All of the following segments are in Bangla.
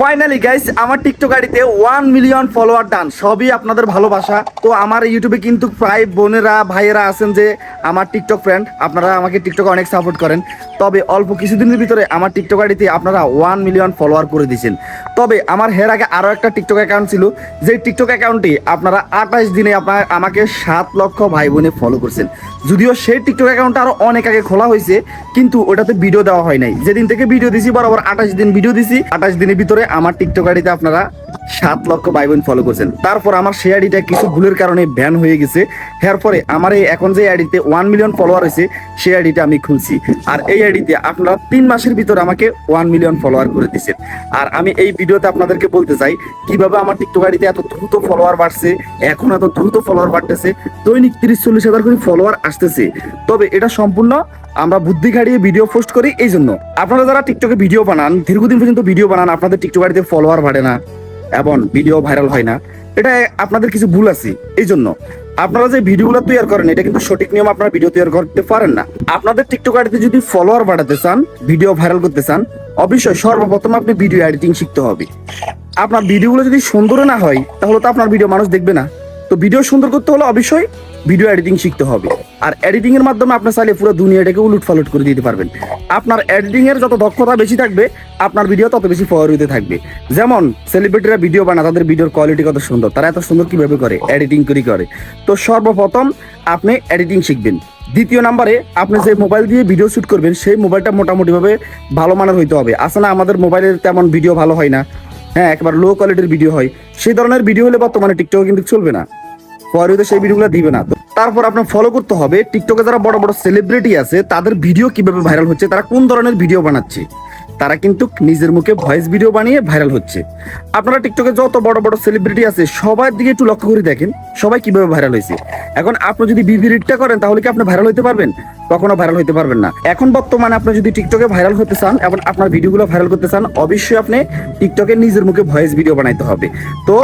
ফাইনালি গাইস আমার টিকটক আইডিতে 1 মিলিয়ন ফলোয়ার ডান। সবই আপনাদের ভালোবাসা। তো আমার ইউটিউবে কিন্তু প্রায় বোনেরা ভাইয়েরা আছেন যে আমার টিকটক ফ্রেন্ড, আপনারা আমাকে টিকটকে অনেক সাপোর্ট করেন। তবে অল্প কিছুদিনের ভিতরে আমার টিকটক আইডিতে আপনারা 1 মিলিয়ন ফলোয়ার করে দিয়েছেন। তবে আমার এর আগে আরও একটা টিকটক অ্যাকাউন্ট ছিল, যে টিকটক অ্যাকাউন্টে আপনারা 28 দিনে আপনারা আমাকে 7 লক্ষ ভাই বোনে ফলো করছেন। যদিও সেই টিকটক অ্যাকাউন্টটা আরও অনেক আগে খোলা হয়েছে, কিন্তু ওটাতে ভিডিও দেওয়া হয় নাই। যেদিন থেকে ভিডিও দিছি বরাবর 28 দিন ভিডিও দিছি, 28 দিনের ভিতরে আমার টিকটক আইডিতে আপনারা 7 লক্ষ ভাই বোন ফলো করছেন। তারপর আমার সেই আইডিটা কিছু ভুলের কারণে ব্যান হয়ে গেছে। এরপরে আমার এই এখন যে আইডিতে 1 মিলিয়ন ফলোয়ার হয়েছে সেই আইডিটা আমি খুলছি। আর এই আইডিতে আপনারা 3 মাসের ভিতরে আমাকে 1 মিলিয়ন ফলোয়ার করে দিচ্ছেন। আর আমি এই ভিডিওতে আপনাদেরকে বলতে চাই কিভাবে আমার টিকটক আইডিতে এত দ্রুত ফলোয়ার বাড়ছে, এখন এত দ্রুত ফলোয়ার বাড়তেছে, দৈনিক 30-40 হাজার করে ফলোয়ার আসতেছে। তবে এটা সম্পূর্ণ আমরা বুদ্ধি খাটিয়ে ভিডিও পোস্ট করি। এই জন্য আপনারা যারা টিকটকে ভিডিও বানান, দীর্ঘদিন পর্যন্ত ভিডিও বানান, আপনাদের টিকটক আইডিতে ফলোয়ার বাড়ে না এবং ভিডিও ভাইরাল হয় না, এটা আপনাদের কিছু ভুল আছে। এই জন্য আপনারা যে ভিডিওগুলো তৈরি করেন এটা কিন্তু সঠিক নিয়ম আপনারা ভিডিও তৈরি করতে পারেন না। আপনাদের টিকটক আইডিতে যদি ফলোয়ার বাড়াতে চান, ভিডিও ভাইরাল করতে চান, অবশ্যই সর্বপ্রথম আপনি ভিডিও এডিটিং শিখতে হবে। আপনার ভিডিওগুলো যদি সুন্দর না হয় তাহলে তো আপনার ভিডিও মানুষ দেখবে না। তো ভিডিও সুন্দর করতে হলে অবশ্যই ভিডিও এডিটিং শিখতে হবে। আর এডিটিং এর মাধ্যমে আপনি চাইলে পুরো দুনিয়াটাকে উলট ফালট করে দিতে পারবেন। আপনার এডিটিং এর যত দক্ষতা বেশি থাকবে আপনার ভিডিও তত বেশি ফলোয়ার হতে থাকবে। যেমন সেলিব্রিটিরা ভিডিও বানায়, তাদের ভিডিওর কোয়ালিটি কত সুন্দর, তারা এত সুন্দর কিভাবে করে, এডিটিং করে। তো সর্বপ্রথম আপনি এডিটিং শিখবেন। দ্বিতীয় নাম্বারে আপনি যে মোবাইল দিয়ে ভিডিও শুট করবেন সেই মোবাইলটা মোটামুটিভাবে ভালো মানের হইতে হবে। আসলে আমাদের মোবাইলের তেমন ভিডিও ভালো হয় না, হ্যাঁ একবার লো কোয়ালিটির ভিডিও হয়। সেই ধরনের ভিডিও হলে বর্তমানে টিকটকে কিন্তু চলবে না, পরে সেই ভিডিওগুলো দিবে না। তারপর আপনার ফলো করতে হবে টিকটকে যারা বড় বড় সেলিব্রিটি আছে তাদের ভিডিও কিভাবে ভাইরাল হচ্ছে, তারা কোন ধরনের ভিডিও বানাচ্ছে। তারা কিন্তু নিজের মুখে ভয়েস ভিডিও বানিয়ে ভাইরাল হচ্ছে। আপনারা টিকটকে যত বড় বড় সেলিব্রিটি আছে সবার দিকে একটু লক্ষ্য করে দেখেন সবাই কিভাবে ভাইরাল হয়েছে। এখন আপনি যদি বিপরীতটা করেন তাহলে কি আপনি ভাইরাল হতে পারবেন? কখনো ভাইরাল হতে পারবেন না। এখন বর্তমানে আপনি যদি টিকটকে ভাইরাল হতে চান এবং আপনার ভিডিওগুলো ভাইরাল করতে চান, অবশ্যই আপনি টিকটকে নিজের মুখে ভয়েস ভিডিও বানাইতে হবে। তো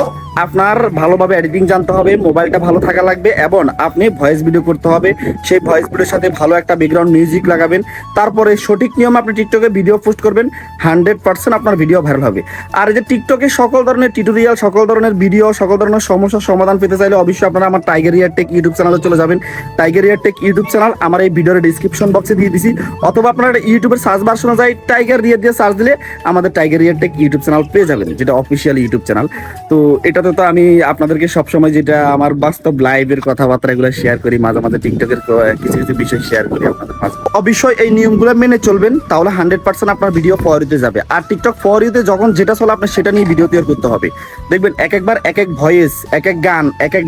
আপনার ভালোভাবে এডিটিং জানতে হবে, মোবাইলটা ভালো থাকা লাগবে এবং আপনি ভয়েস ভিডিও করতে হবে। সেই ভয়েস ভিডিওর সাথে ভালো একটা ব্যাকগ্রাউন্ড মিউজিক লাগাবেন। তারপরে সঠিক নিয়মে আপনি টিকটকে ভিডিও পোস্ট করবেন, 100% আপনার ভিডিও ভাইরাল হবে। আর এই যে টিকটকে সকল ধরনের টিউটোরিয়াল, সকল ধরনের ভিডিও, সকল ধরনের সমস্যার সমাধান পেতে চাইলে অবশ্যই আপনারা আমার টাইগার ইয়ার টেক ইউটিউব চ্যানেলে চলে যাবেন। টাইগার ইয়ার টেক ইউটিউব চ্যানেল আমার এই ভিডিওর ডিসক্রিপশন বক্সে দিয়ে দিছি, অথবা আপনারা ইউটিউবের সার্চ বারশনে যাই টাইগার ইয়ার দিয়ে সার্চ দিলে আমাদের টাইগার ইয়ার টেক ইউটিউব চ্যানেল পেয়ে যাবেন, যেটা অফিসিয়াল ইউটিউব চ্যানেল। তো এটাতে তো আমি আপনাদেরকে সবসময় যেটা আমার বাস্তব লাইভের কথাবার্তা এগুলো শেয়ার করি, মাঝে মাঝে টিকটকের কিছু কিছু বিষয় শেয়ার করি আপনাদের মাঝে। অবশ্যই এই নিয়মগুলো মেনে চলবেন, তাহলে 100% আপনার ভিডিও ফর ইউতে যাবে। আর টিকটক ফর ইউতে যখন যেটা চলে আপনার সেটা নিয়ে ভিডিও তৈরি করতে হবে। দেখবেন এক একবার এক এক ভয়েস, এক এক গান, এক এক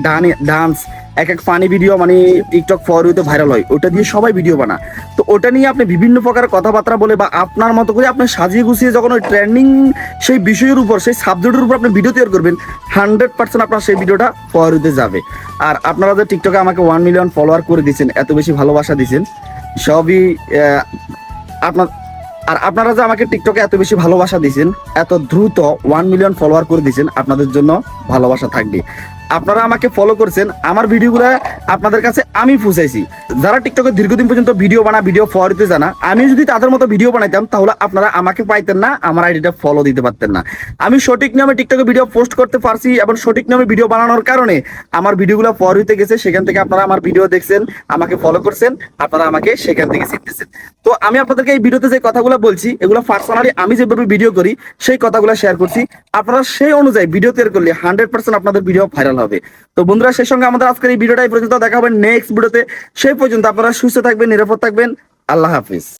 ডান্স, এক এক ফানি ভিডিও মানে টিকটক ফর ইউতে ভাইরাল হয়, ওটা দিয়ে সবাই ভিডিও বানায়। তো ওটা নিয়ে আপনি বিভিন্ন প্রকার কথাবার্তা বলে বা আপনার মতো করে আপনি সাজিয়ে গুছিয়ে যখন ওই ট্রেন্ডিং সেই বিষয়ের উপর, সেই সাবজেক্টের উপর আপনি ভিডিও তৈরি করবেন, 100% আপনার সেই ভিডিওটা ফর ইউতে যাবে। আর আপনারা যে টিকটকে আমাকে 1 মিলিয়ন ফলোয়ার করে দিয়েছেন, এত বেশি ভালোবাসা দিয়েছেন, সবই আপনারা যে আমাকে টিকটকে এত বেশি ভালোবাসা দিয়েছেন, এত দ্রুত 1 মিলিয়ন ফলোয়ার করে দিয়েছেন, আপনাদের জন্য ভালোবাসা থাকবে। আপনারা আমাকে ফলো করছেন, আমার ভিডিওগুলো আপনাদের কাছে আমি পৌঁছাইছি। যারা টিকটকে দীর্ঘদিন পর্যন্ত ভিডিও বানা, ভিডিও ফলো দিতে জানা, আমি যদি তাদের মতো ভিডিও বানাইতাম তাহলে আপনারা আমাকে পাইতেন না, আমার আইডিটা ফলো দিতে পারতেন না। আমি সঠিক নিয়মে টিকটকে ভিডিও পোস্ট করতে পারছি এবং সঠিক নিয়মে ভিডিও বানানোর কারণে আমার ভিডিওগুলো ফলো হতে গেছে। সেখান থেকে আপনারা আমার ভিডিও দেখছেন, আমাকে ফলো করছেন, আপনারা আমাকে সেখান থেকে শিখতেছেন। তো আমি আপনাদেরকে এই ভিডিওতে যে কথাগুলো বলছি এগুলো পার্সোনালি আমি যেভাবে ভিডিও করি সেই কথাগুলো শেয়ার করছি। আপনারা সেই অনুযায়ী ভিডিও তৈরি করলে 100% আপনাদের ভিডিও ভাইরাল হবে। তো বন্ধুরা, সেই সঙ্গে আমাদের আজকের এই ভিডিওটাই পর্যন্ত, দেখা হবে নেক্সট ভিডিওতে। সেই পর্যন্ত আপনারা সুস্থ থাকবেন, নিরাপদ থাকবেন। আল্লাহ হাফিজ।